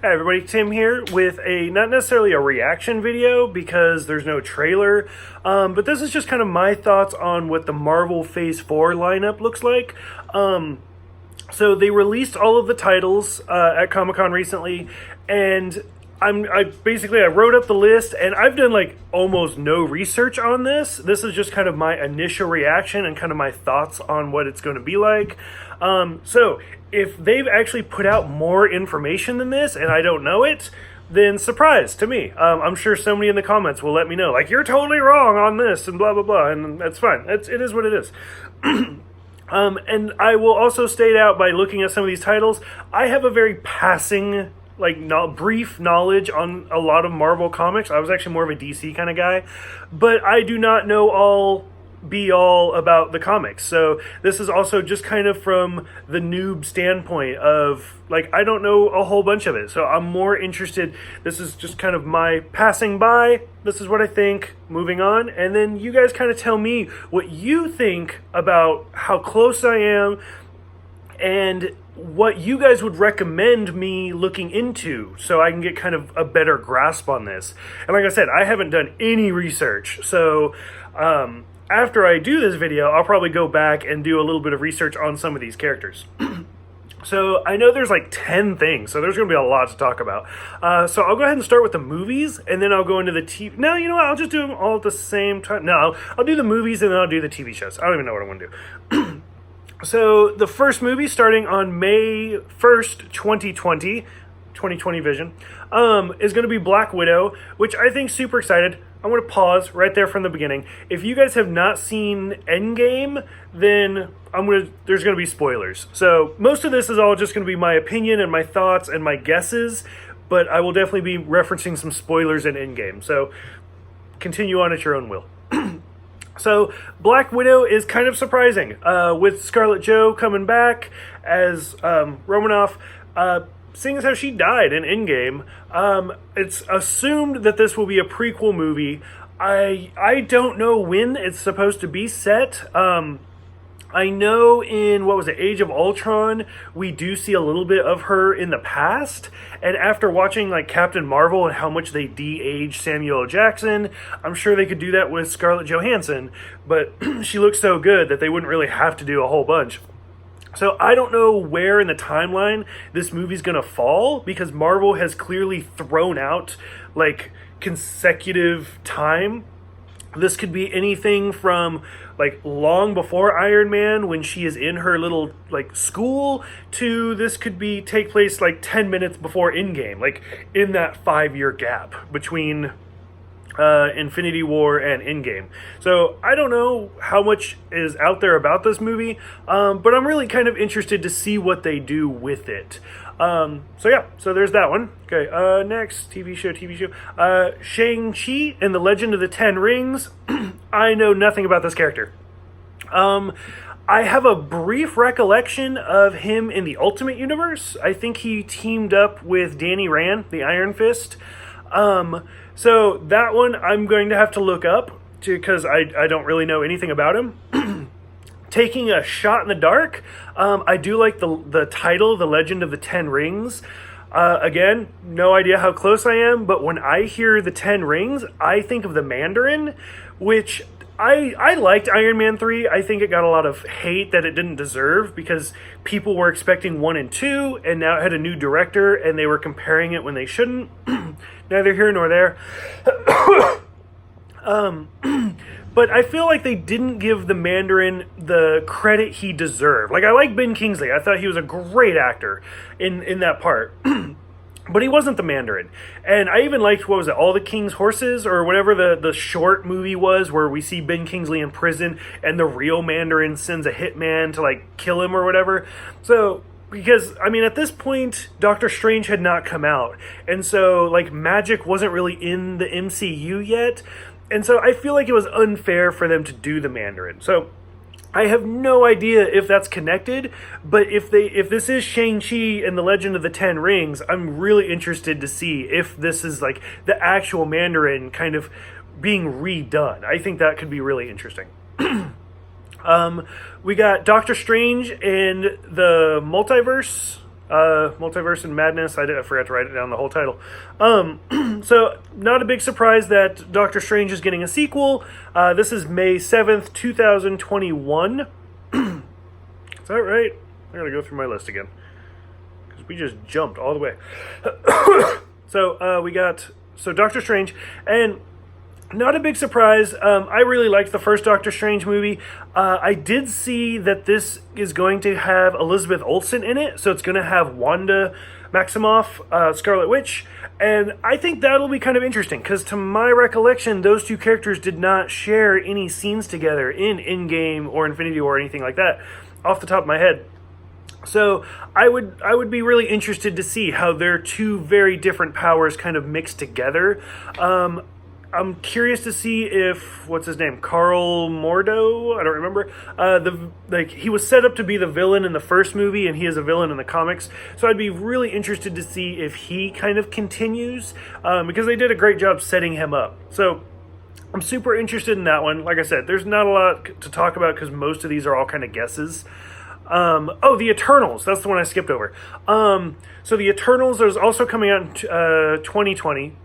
Hi everybody, Tim here with not necessarily a reaction video because there's no trailer, but this is just kind of my thoughts on what the Marvel Phase 4 lineup looks like. So they released all of the titles at Comic-Con recently, and I wrote up the list, and I've done like almost no research on this. This is just kind of my initial reaction and kind of my thoughts on what it's going to be like. So if they've actually put out more information than this and I don't know it, then surprise to me. I'm sure somebody in the comments will let me know, like, you're totally wrong on this and blah, blah, blah, and that's fine. It is what it is. And I will also state out by looking at some of these titles, I have a very passing, brief knowledge on a lot of Marvel comics. I was actually more of a DC kind of guy, but I do not know all about the comics. So this is also just kind of from the noob standpoint of, like, I don't know a whole bunch of it. So I'm more interested. This is just kind of my passing by. This is what I think, moving on. And then you guys kind of tell me what you think about how close I am and what you guys would recommend me looking into so I can get kind of a better grasp on this. And like I said, I haven't done any research. So, after I do this video, I'll probably go back and do a little bit of research on some of these characters. So I know there's like 10 things, so there's going to be a lot to talk about. So I'll go ahead and start with the movies, and then I'll go into the TV. No, you know what? I'll just do them all at the same time. No, I'll do the movies, and then I'll do the TV shows. I don't even know what I want to do. So the first movie, starting on May 1st, 2020 vision, is going to be Black Widow, which I think super excited. I'm going to pause right there from the beginning. If you guys have not seen Endgame, then there's going to be spoilers. So most of this is all just going to be my opinion and my thoughts and my guesses, but I will definitely be referencing some spoilers in Endgame. So continue on at your own will. So Black Widow is kind of surprising, with Scarlett Jo coming back as Romanoff. Seeing as how she died in Endgame, it's assumed that this will be a prequel movie. I don't know when it's supposed to be set. I know in, Age of Ultron, we do see a little bit of her in the past. And after watching like Captain Marvel and how much they de-aged Samuel L. Jackson, I'm sure they could do that with Scarlett Johansson. But she looks so good that they wouldn't really have to do a whole bunch. So I don't know where in the timeline this movie's going to fall, because Marvel has clearly thrown out like consecutive time. This could be anything from like long before Iron Man, when she is in her little like school, to this could take place like 10 minutes before Endgame, like in that 5-year gap between Infinity War and Endgame. So I don't know how much is out there about this movie, but I'm really kind of interested to see what they do with it. So there's that one. Okay, next TV show. Shang-Chi and the Legend of the Ten Rings. I know nothing about this character. I have a brief recollection of him in the Ultimate Universe. I think he teamed up with Danny Rand, the Iron Fist. So that one I'm going to have to look up, because I don't really know anything about him. Taking a shot in the dark, I do like the title, The Legend of the Ten Rings. Again, no idea how close I am, but when I hear the Ten Rings, I think of the Mandarin, which I liked Iron Man 3. I think it got a lot of hate that it didn't deserve, because people were expecting 1 and 2, and now it had a new director, and they were comparing it when they shouldn't. Neither here nor there. But I feel like they didn't give the Mandarin the credit he deserved. Like, I like Ben Kingsley. I thought he was a great actor in that part. But he wasn't the Mandarin. And I even liked, All the King's Horses, or whatever the short movie was, where we see Ben Kingsley in prison and the real Mandarin sends a hitman to like kill him or whatever. So, because, I mean, at this point, Doctor Strange had not come out. And so, like, magic wasn't really in the MCU yet. And so I feel like it was unfair for them to do the Mandarin. So I have no idea if that's connected, but if this is Shang-Chi and the Legend of the Ten Rings, I'm really interested to see if this is like the actual Mandarin kind of being redone. I think that could be really interesting. We got Doctor Strange and the Multiverse Multiverse and Madness. I forgot to write it down, the whole title. So not a big surprise that Doctor Strange is getting a sequel. This is May 7th, 2021. Is that right? I gotta go through my list again, because we just jumped all the way. So we got Doctor Strange, and not a big surprise. I really liked the first Doctor Strange movie. I did see that this is going to have Elizabeth Olsen in it, so it's going to have Wanda Maximoff, Scarlet Witch, and I think that'll be kind of interesting, because to my recollection, those two characters did not share any scenes together in Endgame or Infinity War or anything like that, off the top of my head. So I would be really interested to see how their two very different powers kind of mix together. I'm curious to see if, what's his name, Carl Mordo? I don't remember. He was set up to be the villain in the first movie, and he is a villain in the comics. So I'd be really interested to see if he kind of continues, because they did a great job setting him up. So I'm super interested in that one. Like I said, there's not a lot to talk about because most of these are all kind of guesses. The Eternals. That's the one I skipped over. So the Eternals is also coming out in 2020.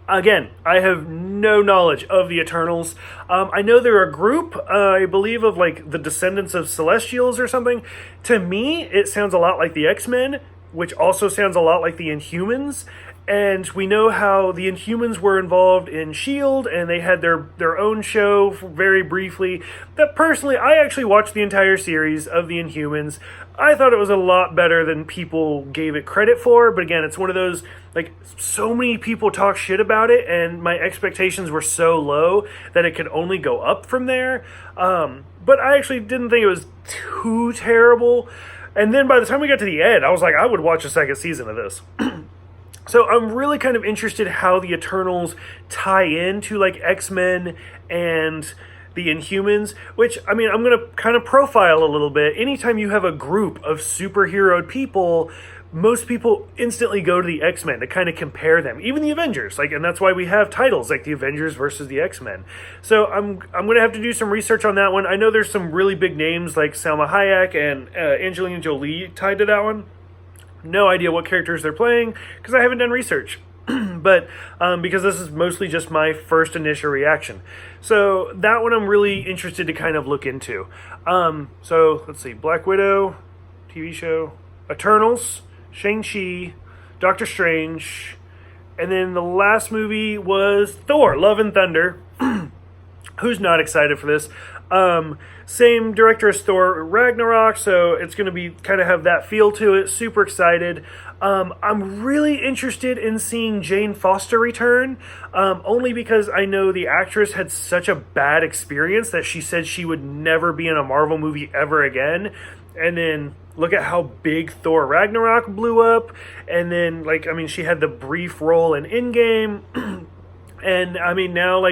Again, I have no knowledge of the Eternals. I know they're a group, I believe, of like the descendants of Celestials or something. To me, it sounds a lot like the X-Men, which also sounds a lot like the Inhumans. And we know how the Inhumans were involved in S.H.I.E.L.D., and they had their own show very briefly. That personally, I actually watched the entire series of the Inhumans. I thought it was a lot better than people gave it credit for, but again, it's one of those, like, so many people talk shit about it, and my expectations were so low that it could only go up from there. But I actually didn't think it was too terrible. And then by the time we got to the end, I was like, I would watch a second season of this. So I'm really kind of interested how the Eternals tie into like X-Men and the Inhumans, which, I mean, I'm going to kind of profile a little bit. Anytime you have a group of superheroed people, most people instantly go to the X-Men to kind of compare them. Even the Avengers, and that's why we have titles like the Avengers versus the X-Men. So I'm going to have to do some research on that one. I know there's some really big names like Salma Hayek and Angelina Jolie tied to that one. No idea what characters they're playing because I haven't done research. But because this is mostly just my first initial reaction. So that one I'm really interested to kind of look into. So let's see. Black Widow, TV show, Eternals, Shang-Chi, Doctor Strange, and then the last movie was Thor, Love and Thunder. Who's not excited for this? Same director as Thor Ragnarok, so it's going to be kind of have that feel to it. Super excited. I'm really interested in seeing Jane Foster return, only because I know the actress had such a bad experience that she said she would never be in a Marvel movie ever again. And then look at how big Thor Ragnarok blew up. And then, she had the brief role in Endgame. And, now,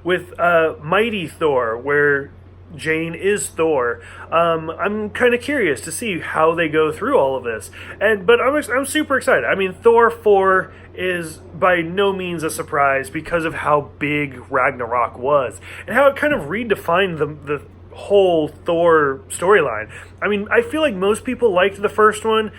with Mighty Thor, where Jane is Thor, I'm kind of curious to see how they go through all of this. But I'm super excited. Thor 4 is by no means a surprise because of how big Ragnarok was and how it kind of redefined the whole Thor storyline. I feel like most people liked the first one.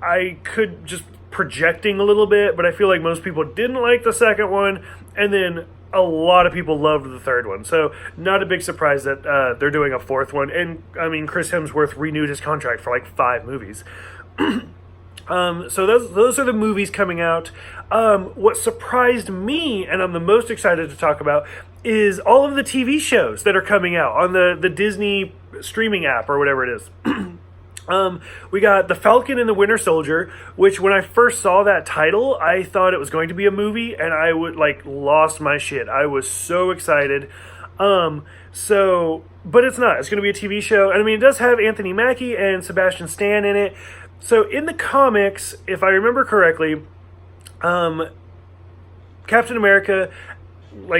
I could just projecting a little bit, but I feel like most people didn't like the second one, and then a lot of people loved the third one. So not a big surprise that they're doing a fourth one. And Chris Hemsworth renewed his contract for 5 movies. So those are the movies coming out. What surprised me, and I'm the most excited to talk about, is all of the TV shows that are coming out on the Disney streaming app or whatever it is. We got The Falcon and the Winter Soldier, which when I first saw that title, I thought it was going to be a movie, and I lost my shit. I was so excited. But it's not. It's going to be a TV show. And it does have Anthony Mackie and Sebastian Stan in it. So in the comics, if I remember correctly, Captain America,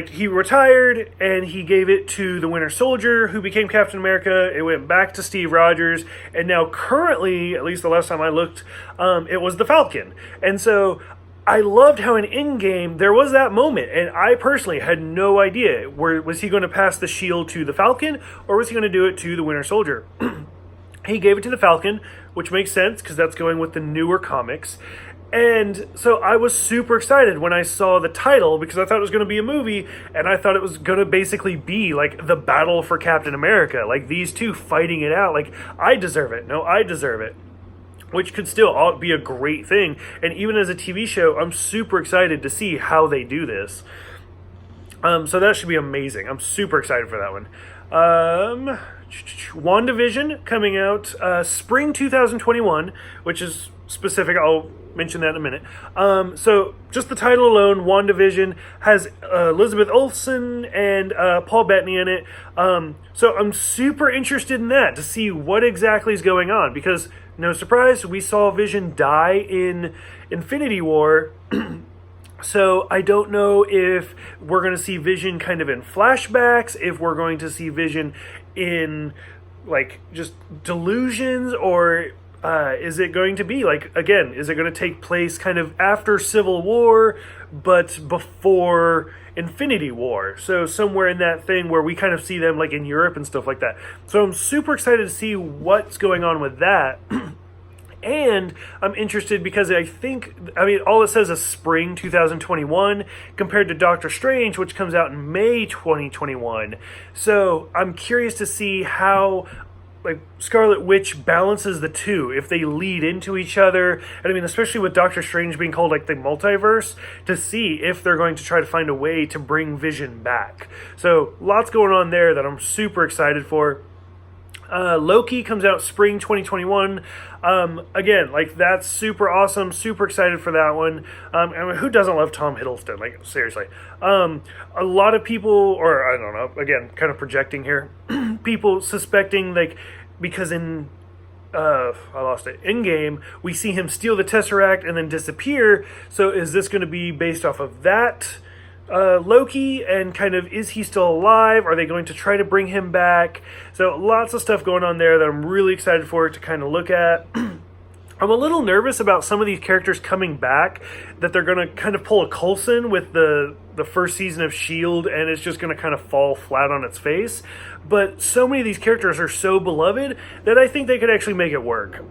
he retired and he gave it to the Winter Soldier, who became Captain America. It went back to Steve Rogers, and now currently, at least the last time I looked, it was the Falcon. And so I loved how in Endgame there was that moment, and I personally had no idea, was he going to pass the shield to the Falcon, or was he going to do it to the Winter Soldier? He gave it to the Falcon, which makes sense because that's going with the newer comics. And so I was super excited when I saw the title because I thought it was going to be a movie, and I thought it was going to basically be like the battle for Captain America, like these two fighting it out, like I deserve it, no, I deserve it, which could still be a great thing. And even as a TV show, I'm super excited to see how they do this. So that should be amazing. I'm super excited for that one. WandaVision coming out spring 2021, which is specific. I'll mention that in a minute. So just the title alone, WandaVision, has Elizabeth Olsen and Paul Bettany in it. So I'm super interested in that to see what exactly is going on, because no surprise, we saw Vision die in Infinity War. So I don't know if we're going to see Vision kind of in flashbacks, if we're going to see Vision in like just delusions, or is it going to be like, again, is it going to take place kind of after Civil War but before Infinity War? So somewhere in that thing where we kind of see them like in Europe and stuff like that. So I'm super excited to see what's going on with that. And I'm interested because all it says is spring 2021 compared to Doctor Strange, which comes out in May 2021. So I'm curious to see how like Scarlet Witch balances the two, if they lead into each other. And I mean, especially with Doctor Strange being called like the multiverse, to see if they're going to try to find a way to bring Vision back. So lots going on there that I'm super excited for. Loki comes out spring 2021. Again, like that's super awesome. Super excited for that one. I mean, who doesn't love Tom Hiddleston? Like seriously. A lot of people, or I don't know, again, kind of projecting here, people suspecting like because in I lost it. Endgame, we see him steal the Tesseract and then disappear. So is this going to be based off of that? Loki, and kind of, is he still alive? Are they going to try to bring him back? So lots of stuff going on there that I'm really excited for to kind of look at. I'm a little nervous about some of these characters coming back, that they're going to kind of pull a Coulson with the first season of S.H.I.E.L.D. and it's just going to kind of fall flat on its face. But so many of these characters are so beloved that I think they could actually make it work.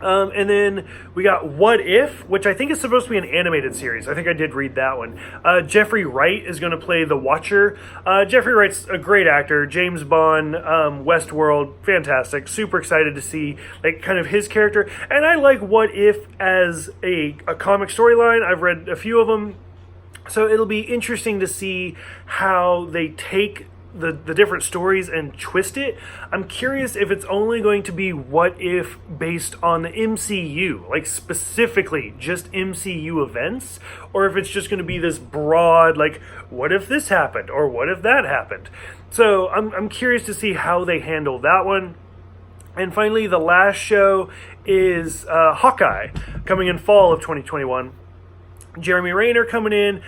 And then we got What If, which I think is supposed to be an animated series. I think I did read that one. Jeffrey Wright is going to play the Watcher. Jeffrey Wright's a great actor. James Bond, Westworld, fantastic. Super excited to see like kind of his character. And I like What If as a comic storyline. I've read a few of them. So it'll be interesting to see how they take the different stories and twist it. I'm curious if it's only going to be What If based on the MCU, like specifically just MCU events, or if it's just going to be this broad, like, what if this happened, or what if that happened? So I'm curious to see how they handle that one. And finally, the last show is Hawkeye, coming in fall of 2021. Jeremy Renner coming in.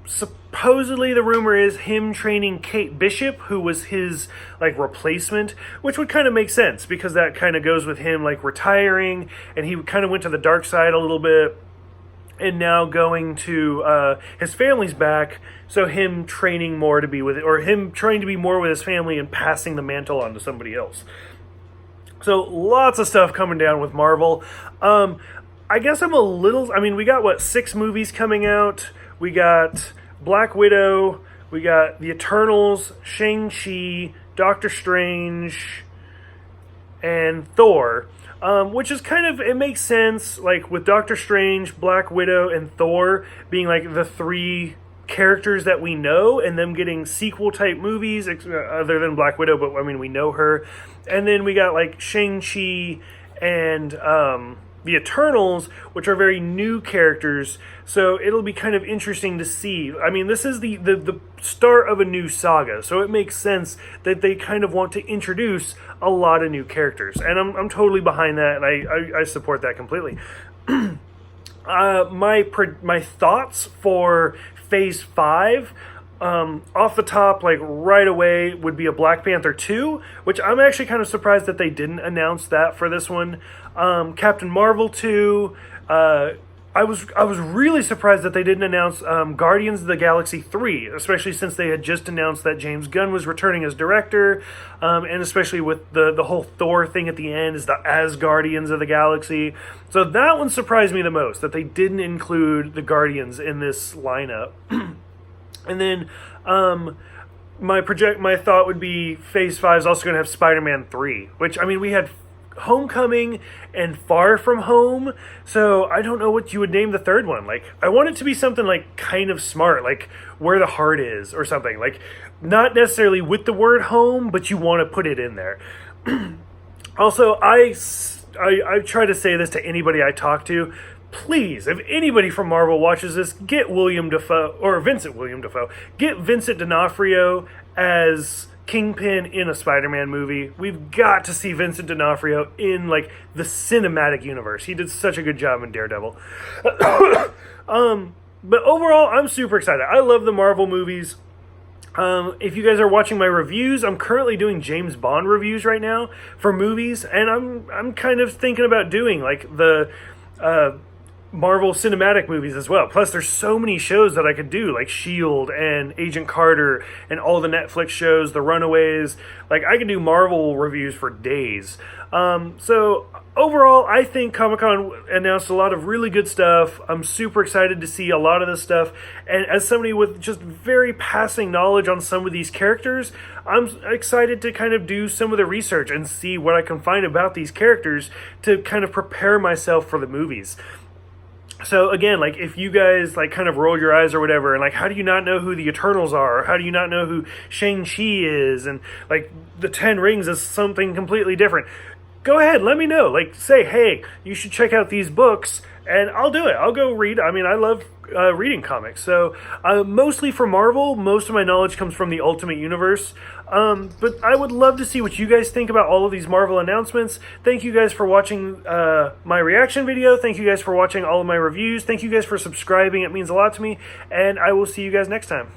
Supposedly the rumor is him training Kate Bishop, who was his like replacement, which would kind of make sense because that kind of goes with him like retiring, and he kind of went to the dark side a little bit, and now going to his family's back, so him training more to be with it, or him trying to be more with his family and passing the mantle on to somebody else. So lots of stuff coming down with Marvel. I guess we got 6 movies coming out. We got Black Widow, we got The Eternals, Shang-Chi, Doctor Strange, and Thor. Which is kind of, it makes sense, like with Doctor Strange, Black Widow, and Thor being like the 3 characters that we know, and them getting sequel type movies, other than Black Widow, but I mean, we know her. And then we got like Shang-Chi and the Eternals, which are very new characters, so it'll be kind of interesting to see. I mean, this is the start of a new saga, so it makes sense that they kind of want to introduce a lot of new characters, and I'm totally behind that, and I support that completely. My thoughts for Phase 5, off the top, like right away, would be a Black Panther 2, which I'm actually kind of surprised that they didn't announce that for this one. Captain Marvel 2, I was really surprised that they didn't announce Guardians of the Galaxy 3, especially since they had just announced that James Gunn was returning as director, and especially with the whole Thor thing at the end is the as Guardians of the Galaxy. So that one surprised me the most, that they didn't include the Guardians in this lineup. And then my thought would be Phase 5 is also going to have Spider-Man 3, which, I mean, we had Homecoming and Far From Home, so I don't know what you would name the third one. Like, I want it to be something like kind of smart, like Where the Heart Is or something. Like, not necessarily with the word home, but you want to put it in there. Also, I try to say this to anybody I talk to. Please, if anybody from Marvel watches this, get William Dafoe, or Vincent William Dafoe, get Vincent D'Onofrio as Kingpin in a Spider-Man movie. We've got to see Vincent D'Onofrio in, like, the cinematic universe. He did such a good job in Daredevil. But overall, I'm super excited. I love the Marvel movies. If you guys are watching my reviews, I'm currently doing James Bond reviews right now for movies, and I'm kind of thinking about doing, like, the Marvel cinematic movies as well. Plus, there's so many shows that I could do, like S.H.I.E.L.D. and Agent Carter and all the Netflix shows, The Runaways. Like, I could do Marvel reviews for days. So, overall, I think Comic-Con announced a lot of really good stuff. I'm super excited to see a lot of this stuff. And as somebody with just very passing knowledge on some of these characters, I'm excited to kind of do some of the research and see what I can find about these characters to kind of prepare myself for the movies. So again, like, if you guys, like, kind of roll your eyes or whatever, and, like, how do you not know who the Eternals are? Or how do you not know who Shang-Chi is? And, like, the Ten Rings is something completely different. Go ahead, let me know. Like, say, hey, you should check out these books, and I'll do it. I'll go read. I mean, I love reading comics. So, mostly for Marvel, most of my knowledge comes from the Ultimate Universe. But I would love to see what you guys think about all of these Marvel announcements. Thank you guys for watching my reaction video. Thank you guys for watching all of my reviews. Thank you guys for subscribing. It means a lot to me. And I will see you guys next time.